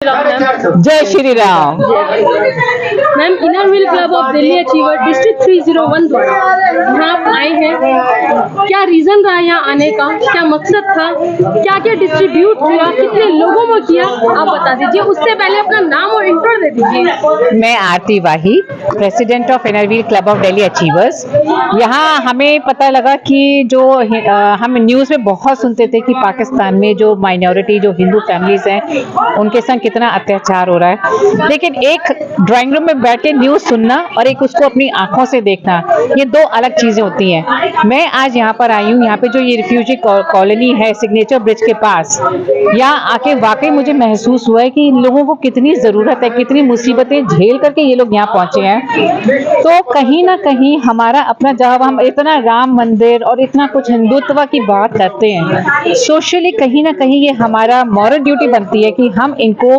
जय Shri Ram. Ma'am, inner wheel club of Delhi achiever district 301 द्वारा यहाँ आप आए हैं, क्या रीजन रहा यहाँ आने का, क्या मकसद था, क्या क्या डिस्ट्रीब्यूट किया, कितने लोगों में किया, आप बता दीजिए। उससे पहले अपना नाम और इंट्रो दे दीजिए। मैं Aarti Wahi, president of inner wheel club of Delhi achievers. यहाँ हमें पता लगा कि जो हम न्यूज़ में बहुत सुनते थे कि पाकिस्तान में जो माइनॉरिटी जो हिंदू फैमिलीज हैं उनके संग कितना अत्याचार हो रहा है, लेकिन एक ड्राइंग रूम में बैठ के न्यूज़ सुनना और एक उसको अपनी आंखों से देखना, ये दो अलग चीज़ें होती हैं। मैं आज यहाँ पर आई हूँ, यहाँ पे जो ये रिफ्यूजी कॉलोनी है सिग्नेचर ब्रिज के पास, यहाँ आके वाकई मुझे महसूस हुआ है कि इन लोगों को कितनी ज़रूरत है, कितनी मुसीबतें झेल करके ये लोग यहाँ पहुँचे हैं। तो कहीं ना कहीं हमारा अपना, जब हम इतना राम मंदिर और इतना कुछ हिंदुत्व की बात करते हैं, सोशली कहीं ना कहीं ये हमारा मॉरल ड्यूटी बनती है कि हम इनको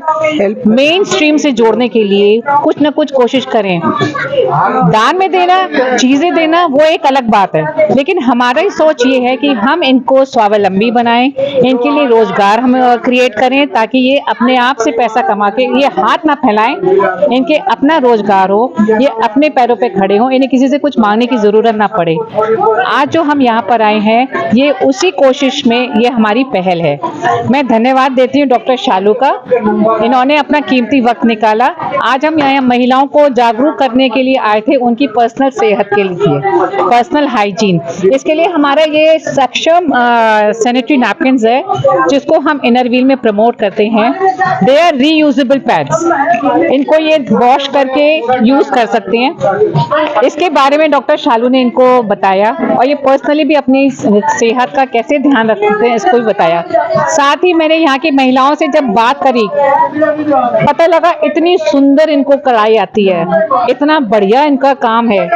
मेन स्ट्रीम से जोड़ने के लिए कुछ ना कुछ कोशिश करें। दान में देना, चीजें देना, वो एक अलग बात है, लेकिन हमारी सोच ये है कि हम इनको स्वावलंबी बनाएं, इनके लिए रोजगार हम क्रिएट करें ताकि ये अपने आप से पैसा कमा के ये हाथ ना फैलाएं, इनके अपना रोजगार हो, ये अपने पैरों पे खड़े हों, इन्हें किसी से कुछ मांगने की जरूरत ना पड़े। आज जो हम यहाँ पर आए हैं, ये उसी कोशिश में ये हमारी पहल है। मैं धन्यवाद देती हूँ डॉक्टर शालू का, इन्होंने अपना कीमती वक्त निकाला। आज हम यहाँ महिलाओं को जागरूक करने के लिए आए थे, उनकी पर्सनल सेहत के लिए, पर्सनल हाइजीन, इसके लिए हमारा ये सक्षम सैनिटरी नैपकिन्स है जिसको हम इनर व्हील में प्रमोट करते हैं। दे आर रीयूजेबल पैड्स, इनको ये वॉश करके यूज कर सकते हैं। इसके बारे में डॉक्टर शालू ने इनको बताया और ये पर्सनली भी अपनी सेहत का कैसे ध्यान रखते हैं इसको भी बताया। साथ ही मैंने यहाँ की महिलाओं से जब बात करी, पता लगा इतनी सुंदर इनको कढ़ाई आती है, इतना बढ़िया इनका काम है।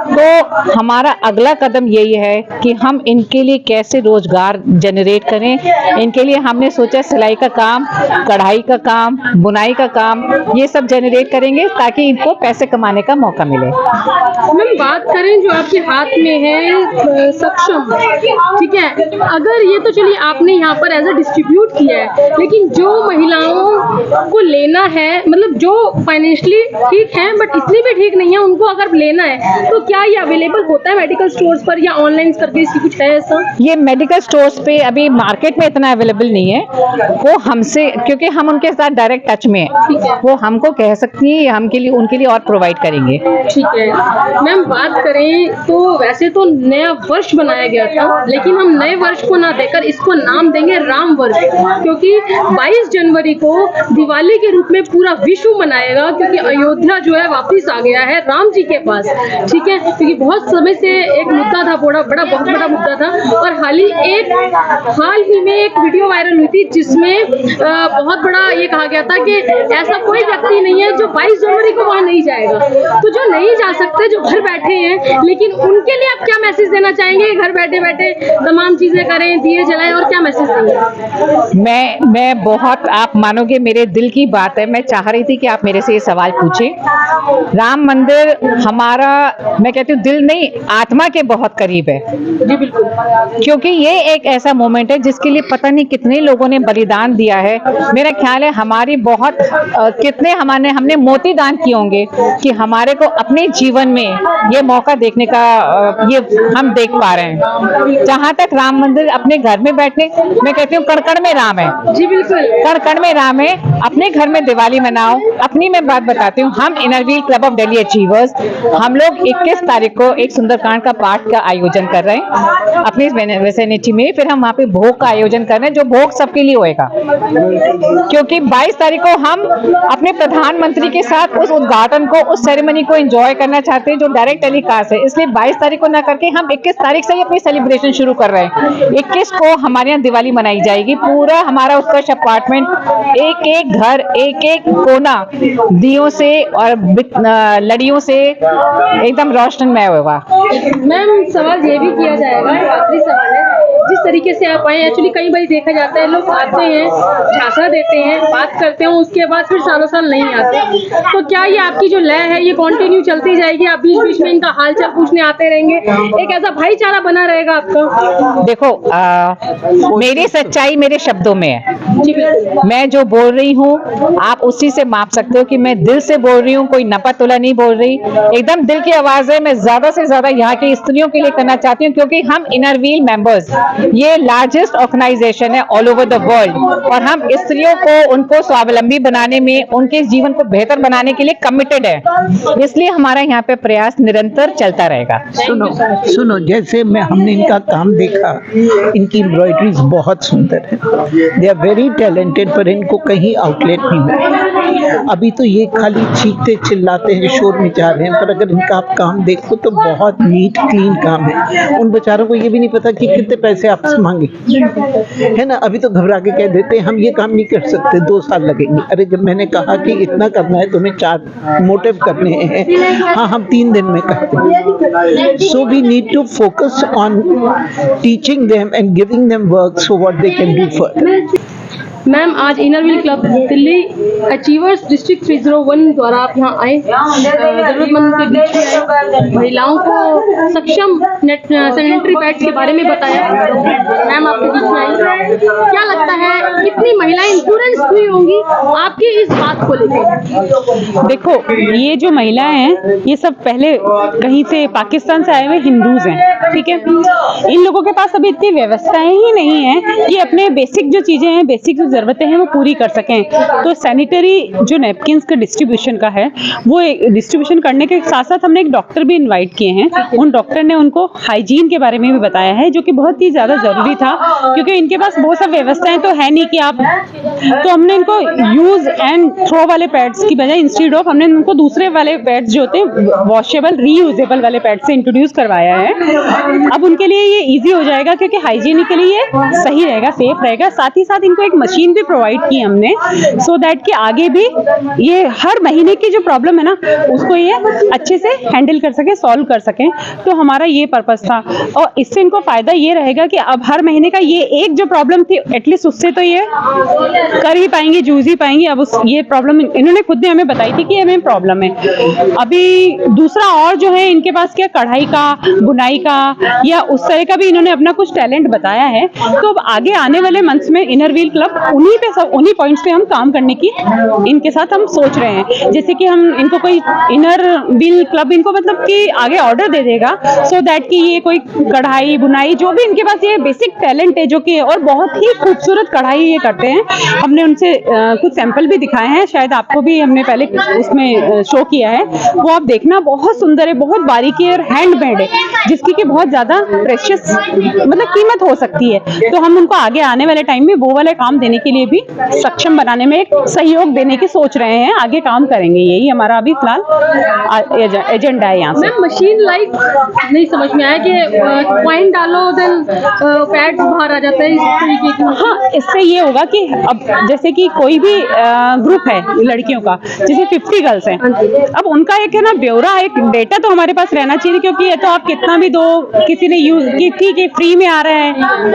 तो हमारा अगला कदम यही है कि हम इनके लिए कैसे रोजगार जनरेट करें। इनके लिए हमने सोचा सिलाई का काम, कढ़ाई का काम, बुनाई का काम, ये सब जनरेट करेंगे ताकि इनको पैसे कमाने का मौका मिले। मैम, बात करें जो आपके हाथ में है सक्षम, ठीक है, अगर ये तो चलिए आपने यहाँ पर एज अ डिस्ट्रीब्यूट किया है, लेकिन जो महिलाओं को लेना है, मतलब जो फाइनेंशियली ठीक है बट इतनी भी ठीक नहीं है, उनको अगर लेना है तो क्या ये अवेलेबल होता है मेडिकल स्टोर्स पर या ऑनलाइन करके, इसकी कुछ है ऐसा? ये मेडिकल स्टोर्स पे अभी मार्केट में इतना अवेलेबल नहीं है, वो हमसे, क्योंकि हम उनके साथ डायरेक्ट टच में है, वो हमको कह सकती है, हम के लिए उनके लिए और प्रोवाइड करेंगे। ठीक है मैम, बात करें तो वैसे तो नया वर्ष बनाया गया था, लेकिन हम नए वर्ष को ना देकर इसको नाम देंगे राम वर्ष, क्योंकि 22 जनवरी को दिवाली के रूप में पूरा विश्व मनाएगा, क्योंकि अयोध्या जो है वापस आ गया है राम जी के पास। ठीक है, क्योंकि बहुत समय से एक मुद्दा था, बहुत बड़ा मुद्दा था, और हाल ही में एक वीडियो वायरल हुई थी जिसमें बहुत बड़ा ये कहा गया था कि ऐसा कोई व्यक्ति नहीं है जो 22 जनवरी को वहां नहीं जाएगा। तो जो नहीं जा सकते, जो घर बैठे हैं, लेकिन उनके लिए आप क्या मैसेज देना चाहेंगे? घर बैठे बैठे तमाम चीजें करें, दिए जलाएं, और क्या मैसेज देंगे? मैं बहुत, आप मानोगे मेरे दिल की बात है, मैं चाह रही थी कि आप मेरे से ये सवाल पूछें। राम मंदिर हमारा, मैं कहती हूँ दिल नहीं, आत्मा के बहुत करीब है जी बिल्कुल, क्योंकि ये एक ऐसा मोमेंट है जिसके लिए पता नहीं कितने लोगों ने बलिदान दिया है। मेरा ख्याल है हमारी बहुत कितने हमने मोती दान किए होंगे कि हमारे को अपने जीवन में ये मौका देखने का ये हम देख पा रहे हैं। जहाँ तक राम मंदिर अपने घर में बैठने, मैं कहती हूँ कण-कण में राम है। जी बिल्कुल, कण-कण में राम है। अपने घर में दिवाली मनाओ। अपनी मैं बात बताती हूँ, हम inner wheel club of Delhi achievers, हम लोग 21 तारीख को एक सुंदरकांड का पाठ का आयोजन कर रहे हैं अपनी विसिनिटी में। फिर हम वहाँ पे भोग का आयोजन कर रहे हैं, जो भोग सबके लिए होएगा, क्योंकि 22 तारीख को हम अपने प्रधानमंत्री के साथ उस उद्घाटन को, उस सेरेमनी को एंजॉय करना चाहते हैं जो डायरेक्ट टेलीकास्ट है। इसलिए 22 तारीख को ना करके हम 21 तारीख से ही अपनी सेलिब्रेशन शुरू कर रहे हैं। 21 को हमारे यहाँ दिवाली मनाई जाएगी। पूरा हमारा उत्कर्ष अपार्टमेंट, एक एक घर, एक एक कोना दियों से और लड़ियों से एकदम रोशनमय होगा। मैम, सवाल ये भी किया जाएगा, आखिरी सवाल है, जिस तरीके से आप आए? एक्चुअली कई बार देखा जाता है लोग आते हैं, झांसा देते हैं, बात करते हैं, उसके बाद फिर सालों साल नहीं आते। तो क्या ये आपकी जो लय है ये कंटिन्यू चलती जाएगी? आप बीच बीच में इनका हालचाल पूछने आते रहेंगे, एक ऐसा भाईचारा बना रहेगा आपका? देखो, मेरी सच्चाई मेरे शब्दों में है। जी बिल्कुल। मैं जो बोल रही हूँ आप उसी से माप सकते हो कि मैं दिल से बोल रही हूँ, कोई नपा-तुला नहीं बोल रही। एकदम दिल की आवाज है। मैं ज्यादा से ज्यादा यहाँ की स्त्रियों के लिए करना चाहती हूँ, क्योंकि हम इनर व्हील मेंबर्स, ये लार्जेस्ट ऑर्गेनाइजेशन है ऑल ओवर द वर्ल्ड, और हम स्त्रियों को उनको स्वावलंबी बनाने में, उनके जीवन को बेहतर बनाने के लिए कमिटेड है। इसलिए हमारा यहाँ पे प्रयास निरंतर चलता रहेगा। सुनो, जैसे हमने इनका काम देखा, इनकी एम्ब्रॉयडरीज बहुत सुंदर है, दे आर वेरी टैलेंटेड, पर इनको कहीं आउटलेट नहीं मिला। अभी तो ये खाली चीखते चिल्लाते हैं, शोर मचा रहे हैं, पर अगर इनका आप काम देखो तो बहुत नीट क्लीन काम है। उन बेचारों को ये भी नहीं पता कि कितने पैसे आपसे मांगे, है ना। अभी तो घबरा के कह देते हैं हम ये काम नहीं कर सकते, 2 साल लगेंगे। अरे जब मैंने कहा कि इतना करना है, तुम्हें 4 मोटिव करने हैं, हाँ हम 3 दिन में करते हैं। So we need to focus on teaching them and giving them work so what they can do further. Ma'am, आज inner wheel club Delhi achievers district 301 द्वारा आप यहाँ आए, जरूरतमंद के बीच में आए, महिलाओं को सक्षम सैनिटरी पैड्स के बारे में बताया। मैम आपके बीच में आई, क्या लगता है कितनी महिलाएं इंफ्लुएंस हुई होंगी आपकी इस बात को लेकर? देखो, ये जो महिलाएं हैं ये सब पहले कहीं से पाकिस्तान से आए हुए हिंदूज हैं, ठीक है। इन लोगों के पास अभी इतनी व्यवस्थाएं ही नहीं है कि अपने बेसिक जो चीजें हैं, बेसिक जो जरूरतें हैं वो पूरी कर सकें। तो सैनिटरी जो नैपकिन्स का डिस्ट्रीब्यूशन का है, वो डिस्ट्रीब्यूशन करने के साथ साथ हमने एक डॉक्टर भी इनवाइट किए हैं। उन डॉक्टर ने उनको हाइजीन के बारे में भी बताया है, जो कि बहुत ही ज्यादा जरूरी था, क्योंकि इनके पास बहुत सब व्यवस्थाएं तो है नहीं कि आप, तो हमने इनको यूज एंड थ्रो वाले पैड्स की बजाय इंस्टेड ऑफ हमने उनको दूसरे वाले पैड्स जो होते हैं वॉशेबल रीयूजेबल वाले पैड से इंट्रोड्यूस करवाया है। अब उनके लिए ये इजी हो जाएगा, क्योंकि हाइजीनिकली ये सही रहेगा, सेफ रहेगा। साथ ही साथ इनको एक मशीन भी प्रोवाइड की हमने, सो दैट कि आगे भी ये हर महीने की जो प्रॉब्लम है ना उसको ये अच्छे से हैंडल कर सके, सॉल्व कर सके। तो हमारा ये पर्पस था, और इससे इनको फायदा ये रहेगा कि अब हर महीने का ये एक जो प्रॉब्लम थी एटलीस्ट उससे तो ये कर ही पाएंगे, जूझ ही पाएंगे। अब उस ये प्रॉब्लम इन्होंने खुद ने हमें बताई थी कि हमें प्रॉब्लम है। अभी दूसरा और जो है इनके पास क्या कढ़ाई का, बुनाई का या उस तरह का भी इन्होंने अपना कुछ टैलेंट बताया है। तो अब आगे आने वाले मंथ्स में इनर व्हील क्लब उन्हीं पॉइंट्स पे हम काम करने की इनके साथ हम सोच रहे हैं। जैसे कि हम इनको कोई इनर व्हील क्लब इनको मतलब कि आगे ऑर्डर दे देगा, सो दैट कि ये कोई कढ़ाई बुनाई जो भी इनके पास ये बेसिक टैलेंट है, जो कि और बहुत ही खूबसूरत कढ़ाई ये करते हैं। हमने उनसे कुछ सैंपल भी दिखाए हैं, शायद आपको भी हमने पहले उसमें शो किया है, वो आप देखना, बहुत सुंदर है, बहुत बारीकी और हैंडमेड है, जिसकी कि बहुत ज्यादा प्रेशियस मतलब कीमत हो सकती है। तो हम उनको आगे आने वाले टाइम में वो वाले काम देने के लिए भी सक्षम बनाने में एक सहयोग देने की सोच रहे हैं, आगे काम करेंगे। यही हमारा अभी फिलहाल एजेंडा है यहाँ से। मैम, मशीन लाइक नहीं समझ में आया कि पॉइंट डालो देन पैड्स बाहर आ जाता है इस तरीके की? हाँ, इससे ये होगा कि अब जैसे कि कोई भी ग्रुप है लड़कियों का, जैसे 50 गर्ल्स हैं, अब उनका एक है ना ब्यौरा, एक डेटा तो हमारे पास रहना चाहिए, क्योंकि ये तो आप कितना भी दो, किसी ने यूज की थी कि फ्री में आ रहा है,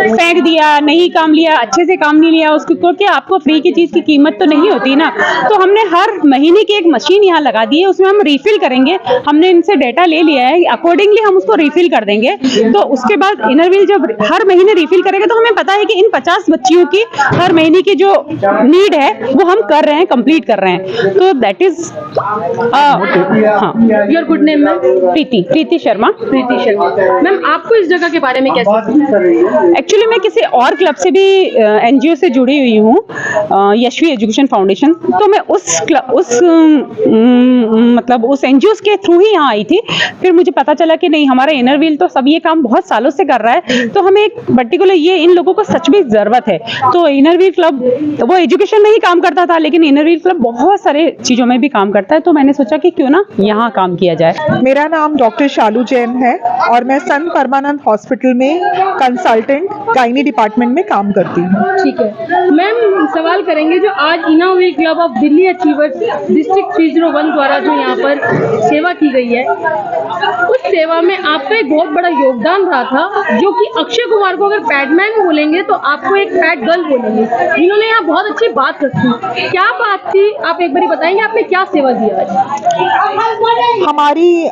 फेंक दिया, नहीं काम लिया, अच्छे से काम नहीं लिया उसको, क्योंकि आपको फ्री की चीज की कीमत तो नहीं होती ना। तो हमने हर महीने की एक मशीन यहाँ लगा दी है, उसमें हम रिफिल करेंगे। हमने इनसे डेटा ले लिया है, अकॉर्डिंगली हम उसको रिफिल कर देंगे। तो उसके बाद इनर व्हील जब हर महीने रिफिल करेगा तो हमें पता है कि इन 50 बच्चियों की हर महीने की जो नीड है वो हम कर रहे हैं, कंप्लीट कर रहे हैं। तो दैट इज हाँ। Your good name ma'am? Preeti Sharma. Ma'am, आपको इस जगह के बारे में कैसे? एक्चुअली मैं किसी और क्लब से भी एनजीओ से जुड़ी हुई हूँ, यशवी एजुकेशन फाउंडेशन। तो मैं उस एनजीओ के थ्रू ही यहाँ आई थी। फिर मुझे पता चला कि नहीं, हमारा इनर व्हील तो सब ये काम बहुत सालों से कर रहा है, तो हमें एक पर्टिकुलर ये इन लोगों को सच में जरूरत है। तो इनर व्हील क्लब वो एजुकेशन में ही काम करता था, लेकिन इनर व्हील क्लब बहुत सारे चीजों में भी काम करता है। तो मैंने सोचा कि क्यों ना यहाँ काम किया जाए। मेरा नाम डॉक्टर शालू जैन है और मैं संत परमानंद हॉस्पिटल में कंसल्टेंट गायनी डिपार्टमेंट में काम करती हूँ। ठीक है मैम, सवाल करेंगे जो आज inner wheel club of Delhi achievers district 301 द्वारा जो यहाँ पर सेवा की गई है, उस सेवा में आपका एक बहुत बड़ा योगदान रहा था, जो कि अक्षय कुमार को अगर पैडमैन बोलेंगे तो आपको एक पैड गर्ल बोलेंगे, जिन्होंने यहाँ बहुत अच्छी बात रखी। क्या बात थी, आप एक बार बताएंगे आपने क्या सेवा दी आज? हमारी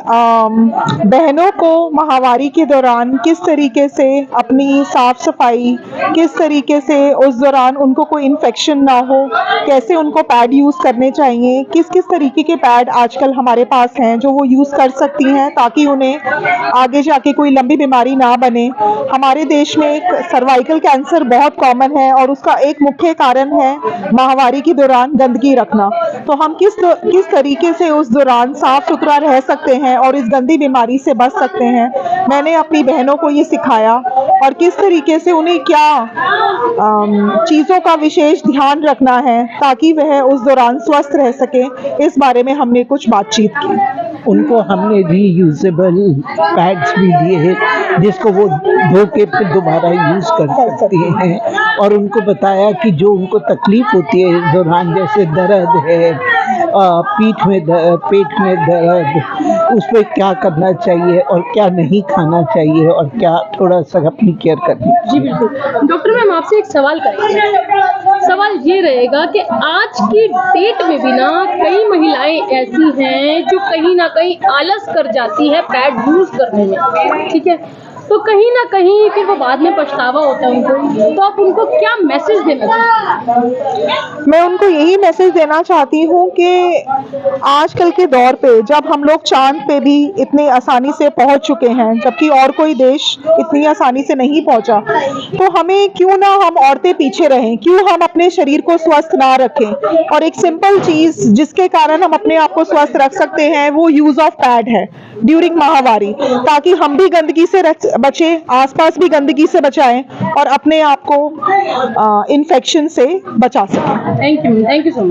बहनों को माहवारी के दौरान किस तरीके से अपनी साफ सफाई, किस तरीके से उस दौरान उनको कोई इन्फेक्शन ना हो, कैसे उनको पैड यूज़ करने चाहिए, किस किस तरीके के पैड आजकल हमारे पास हैं जो वो यूज़ कर सकती हैं ताकि उन्हें आगे जाके कोई लंबी बीमारी ना बने। हमारे देश में एक सर्वाइकल कैंसर बहुत कॉमन है और उसका एक मुख्य कारण है माहवारी के दौरान गंदगी रखना। तो हम किस तरीके से उस दौरान साफ सुथरा रह सकते हैं और इस गंदी बीमारी से बच सकते हैं, मैंने अपनी बहनों को ये सिखाया और किस तरीके से उन्हें क्या चीज़ों का विशेष ध्यान रखना है ताकि वह उस दौरान स्वस्थ रह सके, इस बारे में हमने कुछ बातचीत की। उनको हमने रीयूजेबल पैड्स भी दिए जिसको वो धो के फिर दोबारा यूज़ कर सकती हैं, और उनको बताया कि जो उनको तकलीफ होती है इस दौरान, जैसे दर्द है, पेट में दर्द, उस पर क्या करना चाहिए और क्या नहीं खाना चाहिए और क्या थोड़ा सा अपनी केयर करनी चाहिए। जी बिल्कुल। डॉक्टर मैम, आपसे एक सवाल करेंगे। सवाल ये रहेगा कि आज की डेट में भी ना कई महिलाएं ऐसी हैं जो कहीं ना कहीं आलस कर जाती है पैड यूज करने में, ठीक है, तो कहीं ना कहीं फिर वो बाद में पछतावा होता है उनको, तो आप उनको क्या मैसेज देना चाहते हैं? मैं उनको यही मैसेज देना चाहती हूँ कि आजकल के दौर पे जब हम लोग चांद पे भी इतनी आसानी से पहुँच चुके हैं जबकि और कोई देश इतनी आसानी से नहीं पहुँचा, तो हमें क्यों ना हम औरतें पीछे रहें, क्यों हम अपने शरीर को स्वस्थ ना रखें। और एक सिंपल चीज़ जिसके कारण हम अपने आप को स्वस्थ रख सकते हैं वो यूज़ ऑफ पैड है ड्यूरिंग माहवारी, ताकि हम भी गंदगी से बचें, आसपास भी गंदगी से बचाएं और अपने आप को इन्फेक्शन से बचा सकें। Thank you so much.